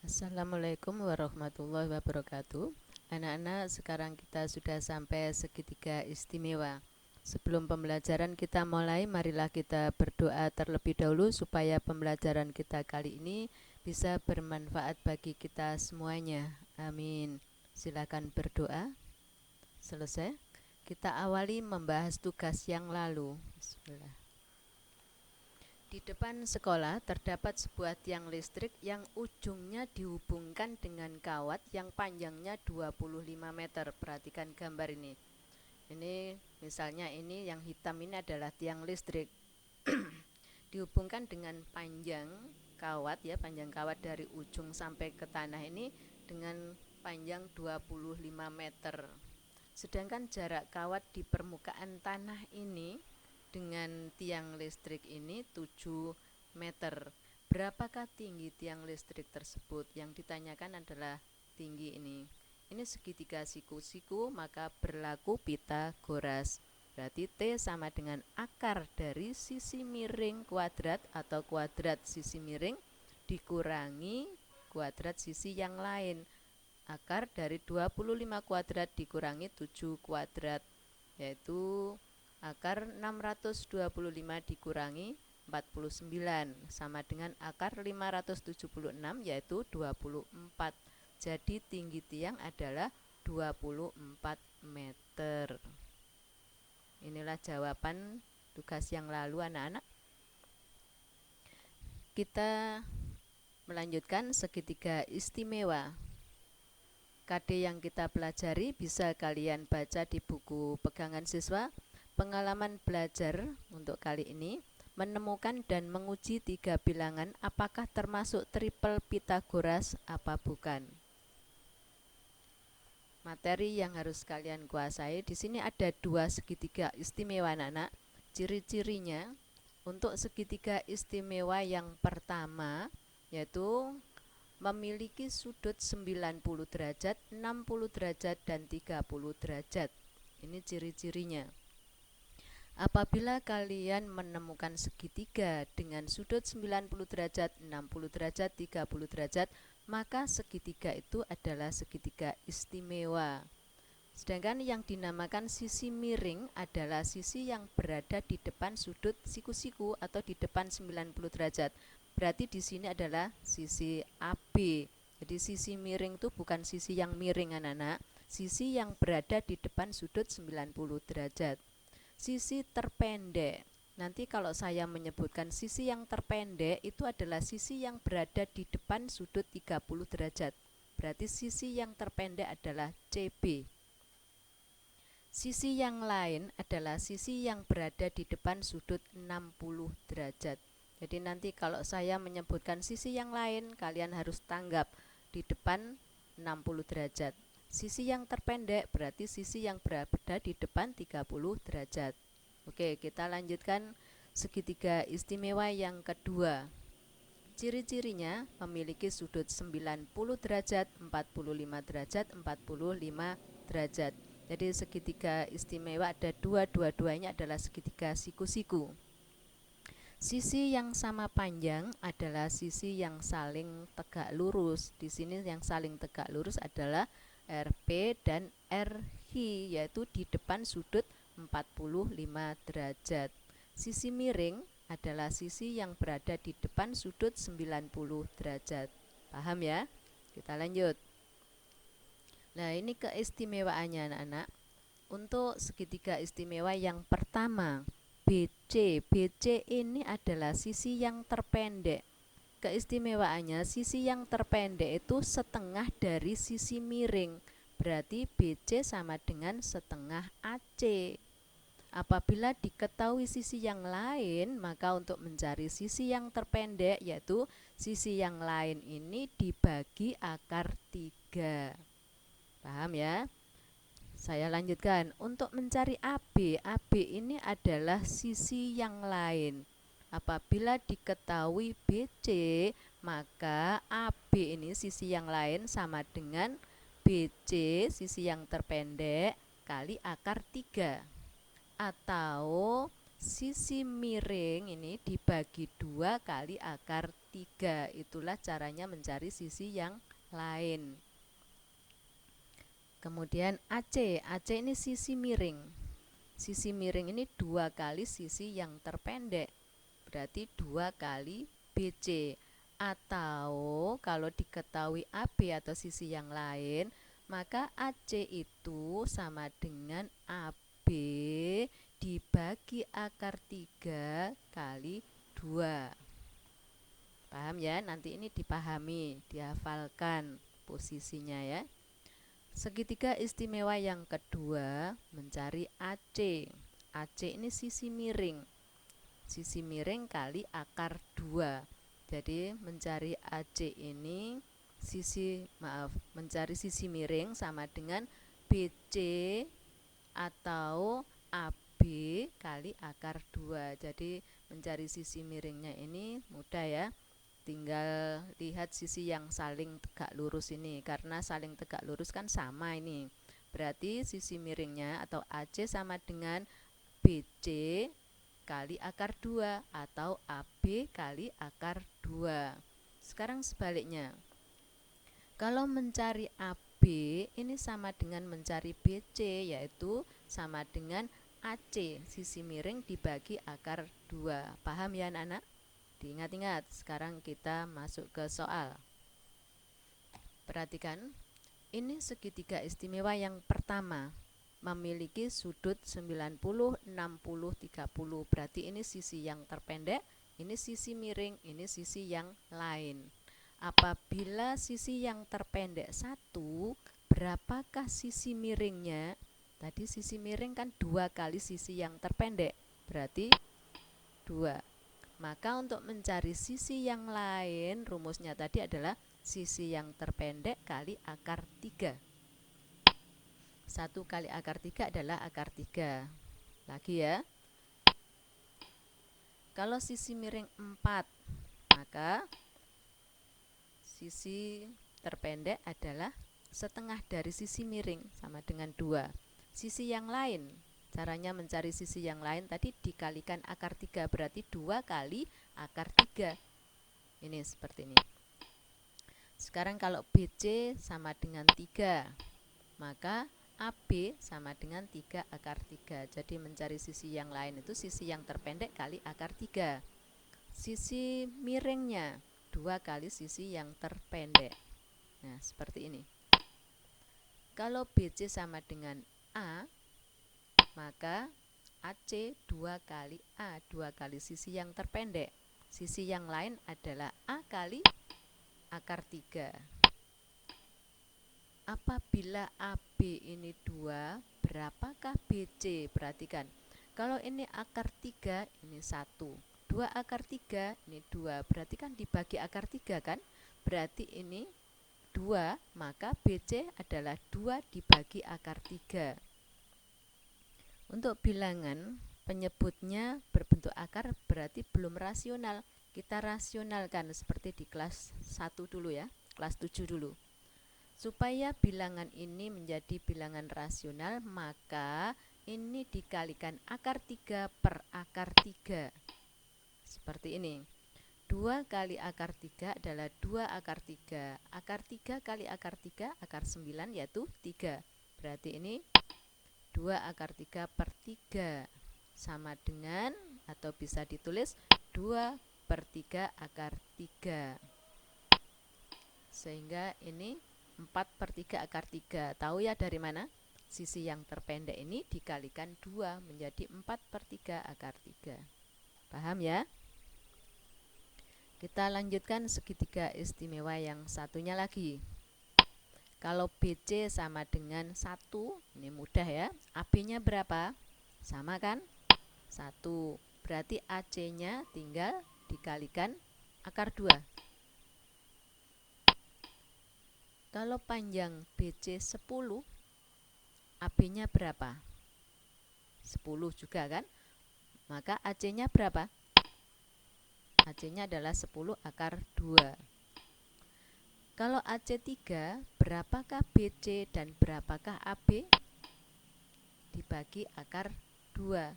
Assalamualaikum warahmatullahi wabarakatuh. Anak-anak, sekarang kita sudah sampai segitiga istimewa. Sebelum pembelajaran kita mulai, marilah kita berdoa terlebih dahulu supaya pembelajaran kita kali ini bisa bermanfaat bagi kita semuanya. Amin. Silakan berdoa. Selesai. Kita awali membahas tugas yang lalu. Bismillah. Di depan sekolah terdapat sebuah tiang listrik yang ujungnya dihubungkan dengan kawat yang panjangnya 25 meter. Perhatikan gambar ini. Ini misalnya ini yang hitam ini adalah tiang listrik. Dihubungkan dengan panjang kawat ya, panjang kawat dari ujung sampai ke tanah ini dengan panjang 25 meter. Sedangkan jarak kawat di permukaan tanah ini dengan tiang listrik ini 7 meter. Berapakah tinggi tiang listrik tersebut? Yang ditanyakan adalah tinggi ini. Ini segitiga siku-siku, maka berlaku Pitagoras. Berarti T sama dengan akar dari sisi miring kuadrat atau kuadrat sisi miring dikurangi kuadrat sisi yang lain. Akar dari 25 kuadrat dikurangi 7 kuadrat, yaitu akar 625 dikurangi 49 sama dengan akar 576, yaitu 24. Jadi tinggi tiang adalah 24 meter. Inilah jawaban tugas yang lalu anak-anak. Kita melanjutkan segitiga istimewa. KD yang kita pelajari bisa kalian baca di buku pegangan siswa. Pengalaman belajar untuk kali ini, menemukan dan menguji 3 bilangan apakah termasuk triple Pitagoras apa bukan. Materi yang harus kalian kuasai, di sini ada 2 segitiga istimewa anak-anak. Ciri-cirinya, untuk segitiga istimewa yang pertama yaitu memiliki sudut 90 derajat, 60 derajat, dan 30 derajat. Ini ciri-cirinya. Apabila kalian menemukan segitiga dengan sudut 90 derajat, 60 derajat, 30 derajat, maka segitiga itu adalah segitiga istimewa. Sedangkan yang dinamakan sisi miring adalah sisi yang berada di depan sudut siku-siku atau di depan 90 derajat. Berarti di sini adalah sisi AB. Jadi sisi miring itu bukan sisi yang miring anak-anak, sisi yang berada di depan sudut 90 derajat. Sisi terpendek, nanti kalau saya menyebutkan sisi yang terpendek itu adalah sisi yang berada di depan sudut 30 derajat. Berarti sisi yang terpendek adalah CB. Sisi yang lain adalah sisi yang berada di depan sudut 60 derajat. Jadi nanti kalau saya menyebutkan sisi yang lain, kalian harus tanggap di depan 60 derajat. Sisi yang terpendek berarti sisi yang berada di depan 30 derajat. Oke, kita lanjutkan segitiga istimewa yang kedua. Ciri-cirinya memiliki sudut 90 derajat, 45 derajat, 45 derajat. Jadi segitiga istimewa ada dua-duanya adalah segitiga siku-siku. Sisi yang sama panjang adalah sisi yang saling tegak lurus. Di sini yang saling tegak lurus adalah RP dan RH, yaitu di depan sudut 45 derajat. Sisi miring adalah sisi yang berada di depan sudut 90 derajat. Paham ya? Kita lanjut. Nah, ini keistimewaannya anak-anak. Untuk segitiga istimewa yang pertama, BC. BC ini adalah sisi yang terpendek. Keistimewaannya, sisi yang terpendek itu setengah dari sisi miring. Berarti BC sama dengan setengah AC. Apabila diketahui sisi yang lain, maka untuk mencari sisi yang terpendek, yaitu sisi yang lain ini dibagi akar 3. Paham ya? Saya lanjutkan. Untuk mencari AB, AB ini adalah sisi yang lain. Apabila diketahui BC, maka AB ini sisi yang lain sama dengan BC, sisi yang terpendek, kali akar 3. Atau sisi miring ini dibagi 2 kali akar 3. Itulah caranya mencari sisi yang lain. Kemudian AC ini sisi miring. Sisi miring ini 2 kali sisi yang terpendek. Berarti 2 kali BC. Atau kalau diketahui AB atau sisi yang lain, maka AC itu sama dengan AB dibagi akar 3 kali 2. Paham ya? Nanti ini dipahami, dihafalkan posisinya ya. Segitiga istimewa yang kedua, mencari AC. AC ini sisi miring. Sisi miring kali akar 2. Jadi mencari AC ini mencari sisi miring sama dengan BC atau AB kali akar 2. Jadi mencari sisi miringnya ini mudah ya. Tinggal lihat sisi yang saling tegak lurus ini, karena saling tegak lurus kan sama ini. Berarti sisi miringnya atau AC sama dengan BC kali akar 2 atau AB kali akar 2. Sekarang sebaliknya, kalau mencari AB ini sama dengan mencari BC, yaitu sama dengan AC sisi miring dibagi akar 2. Paham ya anak-anak? Diingat-ingat. Sekarang kita masuk ke soal. Perhatikan, ini segitiga istimewa yang pertama memiliki sudut 90, 60, 30. Berarti ini sisi yang terpendek, ini sisi miring, ini sisi yang lain. Apabila sisi yang terpendek 1, berapakah sisi miringnya? Tadi sisi miring kan 2 kali sisi yang terpendek, berarti 2. Maka untuk mencari sisi yang lain, rumusnya tadi adalah sisi yang terpendek kali akar 3. 1 kali akar 3 adalah akar 3. Lagi ya. Kalau sisi miring 4, maka sisi terpendek adalah setengah dari sisi miring, sama dengan 2. Sisi yang lain, caranya mencari sisi yang lain tadi dikalikan akar 3, berarti 2 kali akar 3. Ini seperti ini. Sekarang kalau BC sama dengan 3, maka AB sama dengan 3 akar 3. Jadi mencari sisi yang lain itu sisi yang terpendek kali akar 3. Sisi miringnya 2 kali sisi yang terpendek. Nah, seperti ini. Kalau BC sama dengan A, maka AC 2 kali A, 2 kali sisi yang terpendek. Sisi yang lain adalah A kali akar 3. Apabila AB ini 2, berapakah BC? Perhatikan, kalau ini akar 3, ini 1. 2 akar 3, ini 2. Berarti kan dibagi akar 3 kan? Berarti ini 2, maka BC adalah 2 dibagi akar 3. Untuk bilangan, penyebutnya berbentuk akar berarti belum rasional. Kita rasionalkan seperti di kelas 1 dulu ya, kelas 7 dulu. Supaya bilangan ini menjadi bilangan rasional, maka ini dikalikan akar 3 per akar 3. Seperti ini. 2 kali akar 3 adalah 2 akar 3. Akar 3 kali akar 3, akar 9 yaitu 3. Berarti ini 2 akar 3 per 3. Sama dengan, atau bisa ditulis 2 per 3 akar 3. Sehingga ini 4 per 3 akar 3. Tahu ya dari mana? Sisi yang terpendek ini dikalikan 2 menjadi 4 per 3 akar 3. Paham ya? Kita lanjutkan segitiga istimewa yang satunya lagi. Kalau BC sama dengan 1, ini mudah ya. AB-nya berapa? Sama kan? 1. Berarti AC-nya tinggal dikalikan akar 2. Kalau panjang BC 10, AB-nya berapa? 10 juga kan? Maka AC-nya berapa? AC-nya adalah 10 akar 2. Kalau AC 3, berapakah BC dan berapakah AB? Dibagi akar 2.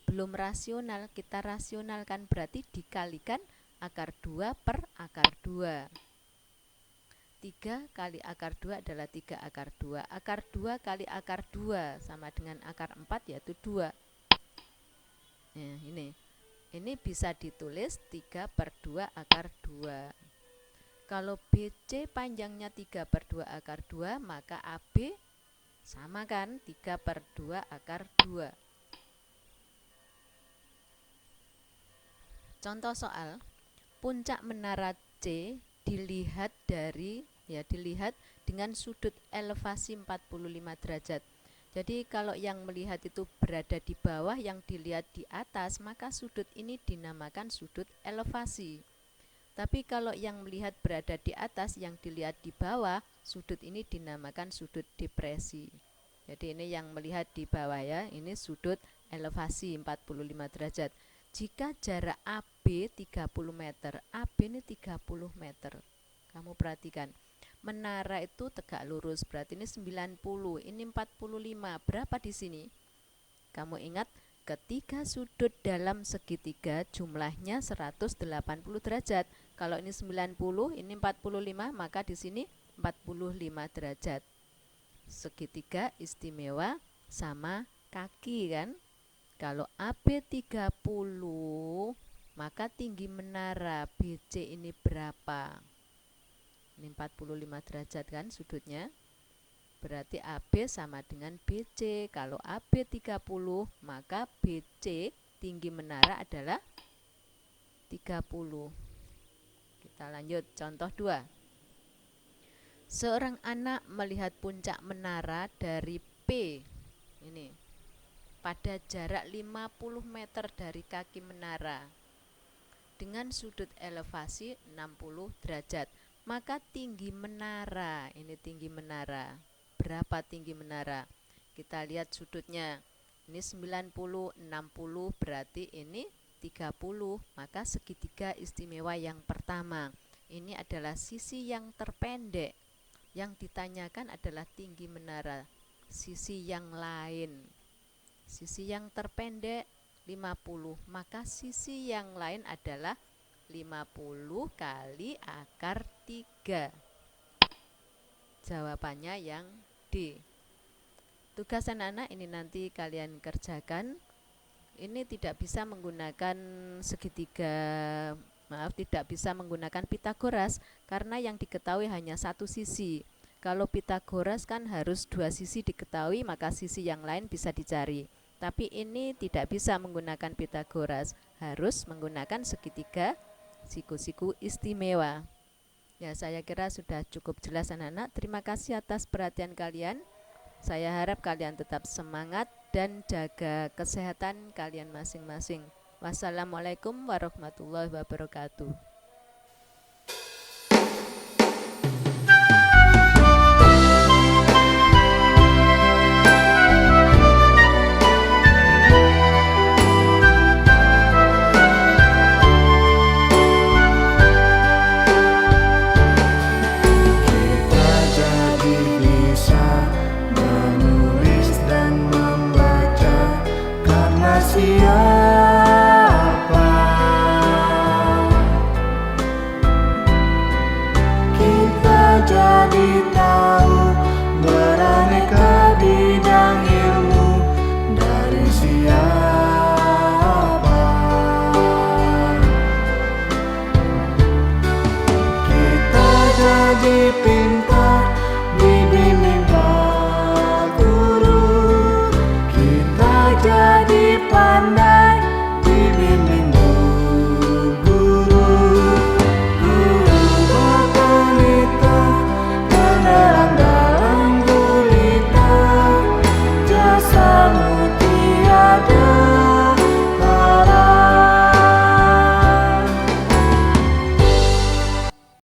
belum rasional, kita rasionalkan berarti dikalikan akar 2 per akar 2. 3 kali akar 2 adalah 3 akar 2. Akar 2 kali akar 2 sama dengan akar 4 yaitu 2. Nah, ini bisa ditulis 3 per 2 akar 2. Kalau BC panjangnya 3 per 2 akar 2, maka AB sama kan 3 per 2 akar 2. Contoh soal, puncak menara C dilihat dengan sudut elevasi 45 derajat. Jadi kalau yang melihat itu berada di bawah, yang dilihat di atas, maka sudut ini dinamakan sudut elevasi. Tapi kalau yang melihat berada di atas, yang dilihat di bawah, sudut ini dinamakan sudut depresi. Jadi ini yang melihat di bawah ya, ini sudut elevasi 45 derajat. Jika jarak AB 30 meter, AB ini 30 meter. Kamu perhatikan, menara itu tegak lurus, berarti ini 90, ini 45. Berapa di sini? Kamu ingat, ketika sudut dalam segitiga jumlahnya 180 derajat. Kalau ini 90, ini 45, maka di sini 45 derajat. Segitiga istimewa sama kaki kan? Kalau AB 30, maka tinggi menara BC ini berapa? Ini 45 derajat kan sudutnya. Berarti AB sama dengan BC. Kalau AB 30, maka BC tinggi menara adalah 30. Kita lanjut contoh 2. Seorang anak melihat puncak menara dari P. Ini pada jarak 50 meter dari kaki menara dengan sudut elevasi 60 derajat. Maka tinggi menara, ini tinggi menara. Berapa tinggi menara? Kita lihat sudutnya. Ini 90, 60, berarti ini 30. Maka segitiga istimewa yang pertama. Ini adalah sisi yang terpendek. Yang ditanyakan adalah tinggi menara. Sisi yang lain. Sisi yang terpendek 50, maka sisi yang lain adalah 50 kali akar 3. Jawabannya yang D. Tugas anak-anak ini nanti kalian kerjakan. Ini tidak bisa menggunakan tidak bisa menggunakan Pitagoras karena yang diketahui hanya satu sisi. Kalau Pitagoras kan harus 2 sisi diketahui, maka sisi yang lain bisa dicari. Tapi ini tidak bisa menggunakan Pitagoras, harus menggunakan segitiga siku-siku istimewa. Ya, saya kira sudah cukup jelas anak-anak. Terima kasih atas perhatian kalian. Saya harap kalian tetap semangat dan jaga kesehatan kalian masing-masing. Wassalamualaikum warahmatullahi wabarakatuh. Siapa kita jadi tahu beraneka bidang ilmu dari siapa kita jadi pintar